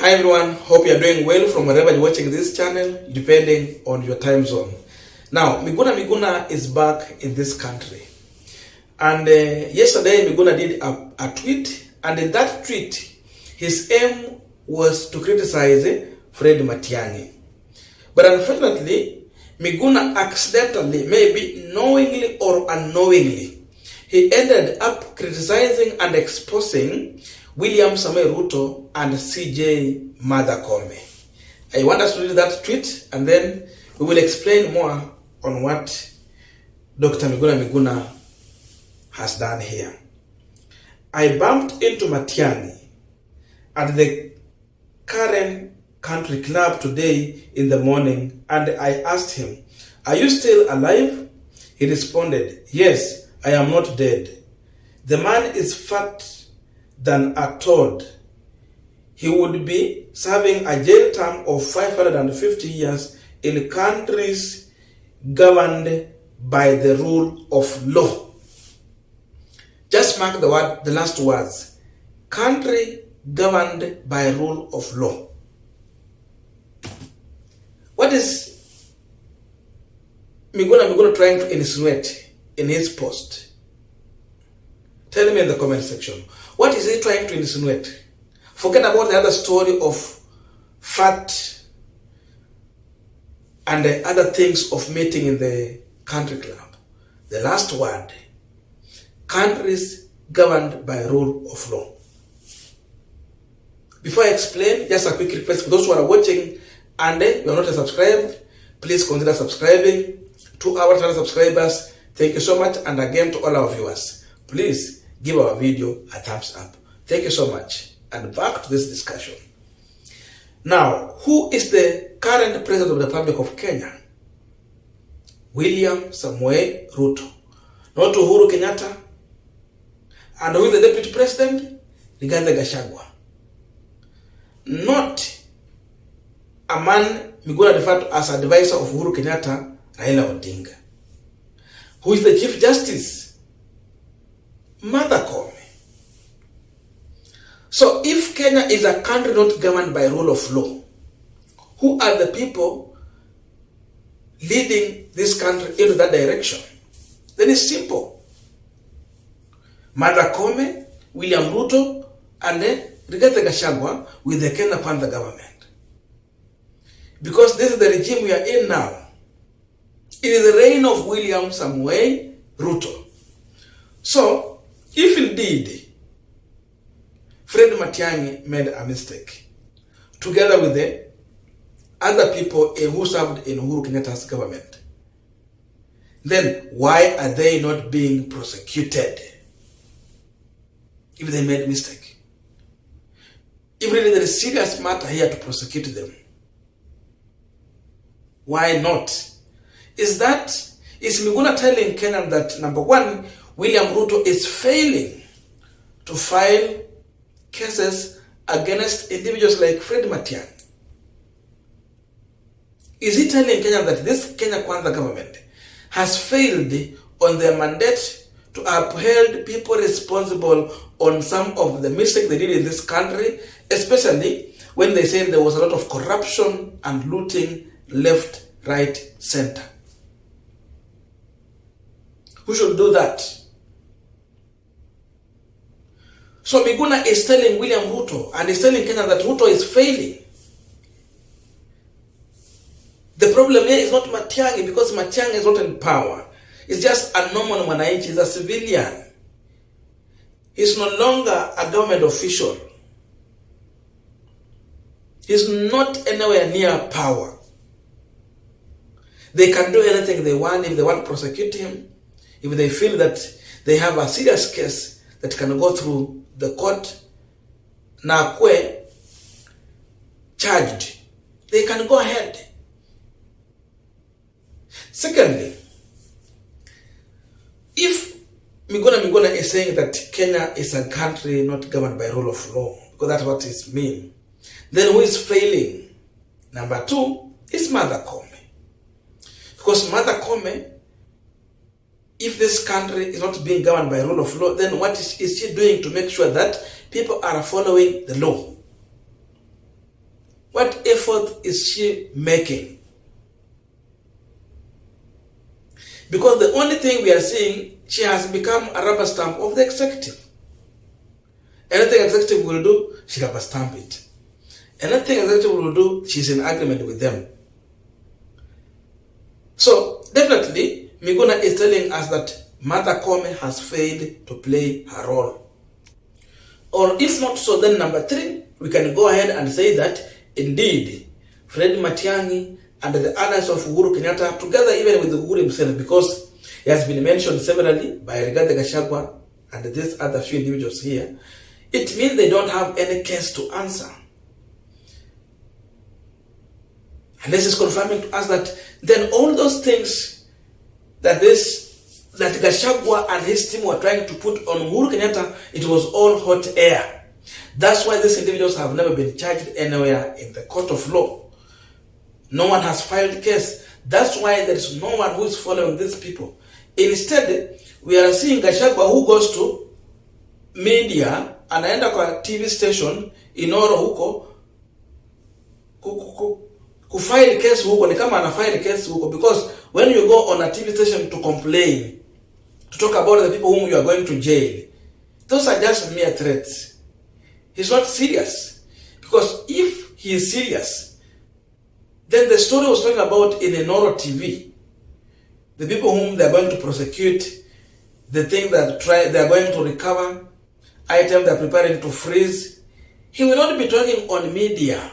Hi everyone, hope you are doing well from wherever you're watching this channel, depending on your time zone. Now, Miguna Miguna is back in this country. And yesterday, Miguna did a tweet, and in that tweet, his aim was to criticize Fred Matiang'i. But unfortunately, Miguna accidentally, maybe knowingly or unknowingly, he ended up criticizing and exposing William Samoei Ruto and CJ Mother Koome. I want us to read that tweet, and then we will explain more on what Dr. Miguna Miguna has done here. I bumped into Matiang'i at the current country club today in the morning, and I asked him, "Are you still alive?" He responded, "Yes, I am not dead." The man is fat than a toad. He would be serving a jail term of 550 years in countries governed by the rule of law. Just mark the last words. Country governed by rule of law. What is Miguna trying to insinuate in his post? Tell me in the comment section. What is he trying to insinuate? Forget about the other story of fat and the other things of meeting in the country club. The last word. Countries governed by rule of law. Before I explain, just a quick request for those who are watching and you are not subscribed, please consider subscribing. To our channel subscribers, thank you so much. And again to all our viewers, please give our video a thumbs up. Thank you so much. And back to this discussion. Now, who is the current president of the Republic of Kenya? William Samoei Ruto. Not Uhuru Kenyatta. And who is the deputy president? Gachagua. Not a man Miguna referred to as advisor of Uhuru Kenyatta, Raila Odinga. Who is the chief justice? Mother Koome. So if Kenya is a country not governed by rule of law, who are the people leading this country into that direction? Then it's simple. Mother Koome, William Ruto, and then Gachagua with the Kenya Panther government. Because this is the regime we are in now. It is the reign of William Samoei Ruto. So, if indeed Fred Matiang'i made a mistake, together with the other people who served in Uhuru Kenyatta's government, then why are they not being prosecuted if they made a mistake? If really there is serious matter here to prosecute them, why not? Is Miguna telling Kenya that, number one, William Ruto is failing to file cases against individuals like Fred Matiang'i? Is he telling Kenya that this Kenya Kwanza government has failed on their mandate to uphold people responsible on some of the mistakes they did in this country, especially when they said there was a lot of corruption and looting left, right, center? Who should do that? So Miguna is telling William Ruto and is telling Kenya that Ruto is failing. The problem here is not Matiang'i, because Matiang'i is not in power. He's just a normal mwananchi, he's a civilian. He's no longer a government official. He's not anywhere near power. They can do anything they want if they want to prosecute him, if they feel that they have a serious case that can go through the court, na akwe charged, they can go ahead. Secondly, if Miguna is saying that Kenya is a country not governed by rule of law, because that's what it means, then who is failing? Number two is Mother Koome. Because Mother Koome, if this country is not being governed by rule of law, then what is she doing to make sure that people are following the law? What effort is she making? Because the only thing we are seeing, she has become a rubber stamp of the executive. Anything executive will do, she rubber stamp it. Anything executive will do, she's in agreement with them. So definitely, Miguna is telling us that Mother Koome has failed to play her role. Or if not so, then number 3, we can go ahead and say that indeed, Fred Matiang'i and the others of Uhuru Kenyatta, together even with Uhuru himself, because he has been mentioned severally by Rigathi Gachagua and these other few individuals here, it means they don't have any case to answer. And this is confirming to us that then all those things that Gachagua and his team were trying to put on Uhuru Kenyatta, it was all hot air. That's why these individuals have never been charged anywhere in the court of law. No one has filed case. That's why there is no one who is following these people. Instead, we are seeing Gachagua who goes to media, anaenda kwa TV station inoro huko kufile case huko, ni kama anafile case huko, because when you go on a TV station to complain, to talk about the people whom you are going to jail, those are just mere threats. He's not serious. Because if he is serious, then the story was talking about in Enoro TV, the people whom they are going to prosecute, the thing that they are going to recover, items they are preparing to freeze, he will not be talking on media.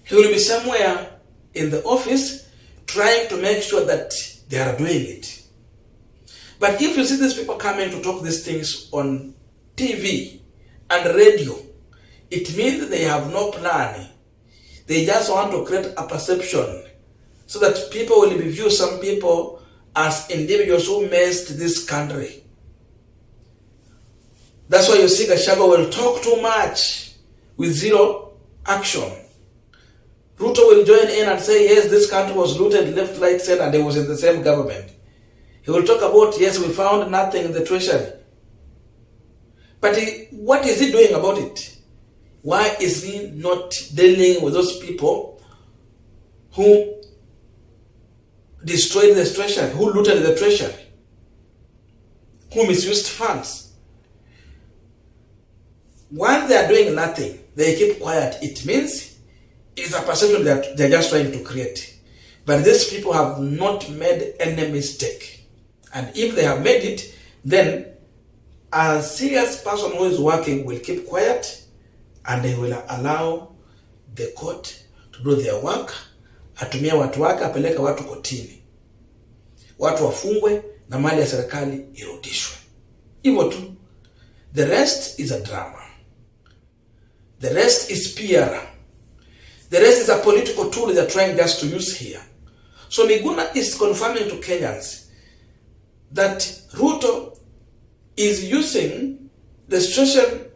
He will be somewhere in the office trying to make sure that they are doing it. But if you see these people coming to talk these things on TV and radio, it means they have no plan. They just want to create a perception so that people will view some people as individuals who messed this country. That's why you see Gachagua will talk too much with zero action. Ruto will join in and say, yes, this country was looted left, right, center, and he was in the same government. He will talk about, yes, we found nothing in the treasury. But what is he doing about it? Why is he not dealing with those people who destroyed the treasury, who looted the treasury, who misused funds? While they are doing nothing, they keep quiet. It means it's a perception that they're just trying to create. But these people have not made any mistake. And if they have made it, then a serious person who is working will keep quiet, and they will allow the court to do their work. Atumia watu wake, apeleka watu kotini, watu wafungwe na mali ya serikali irudishwe. Hivyo tu. The rest is a drama. The rest is PR. The rest is a political tool they're trying just to use here. So Miguna is confirming to Kenyans that Ruto is using the situation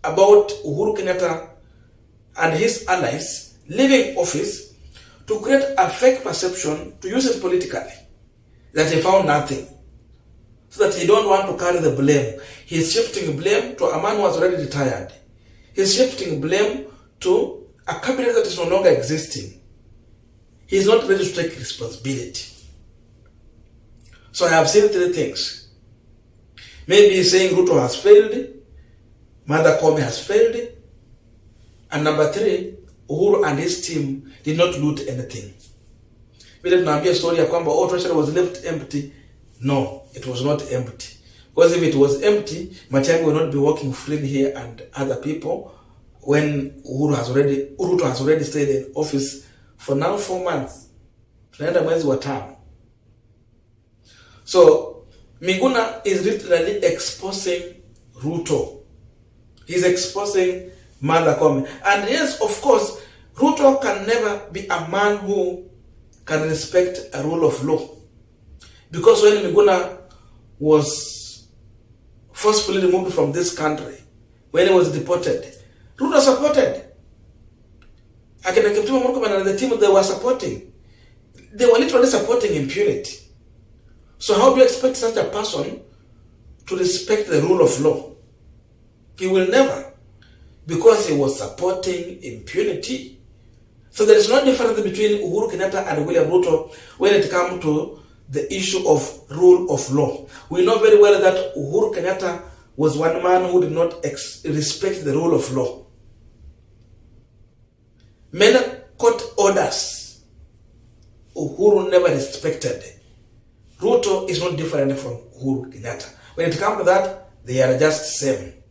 about Uhuru Kenyatta and his allies leaving office to create a fake perception, to use it politically, that he found nothing, so that he don't want to carry the blame. He's shifting blame to a man who has already retired. He's shifting blame to a cabinet that is no longer existing. He's not ready to take responsibility. So I have seen 3 things. Maybe he's saying Ruto has failed, Mother Koome has failed, and number 3, Uhuru and his team did not loot anything. We didn't have a story about treasury was left empty. No, it was not empty. Because if it was empty, Matiang'i will not be working freely here and other people when Ruto has already stayed in office for now 4 months. Tunaenda mwezi wa 5. So Miguna is literally exposing Ruto. He's exposing Mother Koome. And yes, of course, Ruto can never be a man who can respect a rule of law. Because when Miguna was forcefully removed from this country, when he was deported, Ruto supported. Akina Kiptuma Murkomen and the team they were supporting. They were literally supporting impunity. So how do you expect such a person to respect the rule of law? He will never. because he was supporting impunity. So there is no difference between Uhuru Kenyatta and William Ruto when it comes to the issue of rule of law. We know very well that Uhuru Kenyatta was one man who did not respect the rule of law. Many court orders Uhuru never respected. Ruto is not different from Uhuru Kenyatta. When it comes to that, they are just same.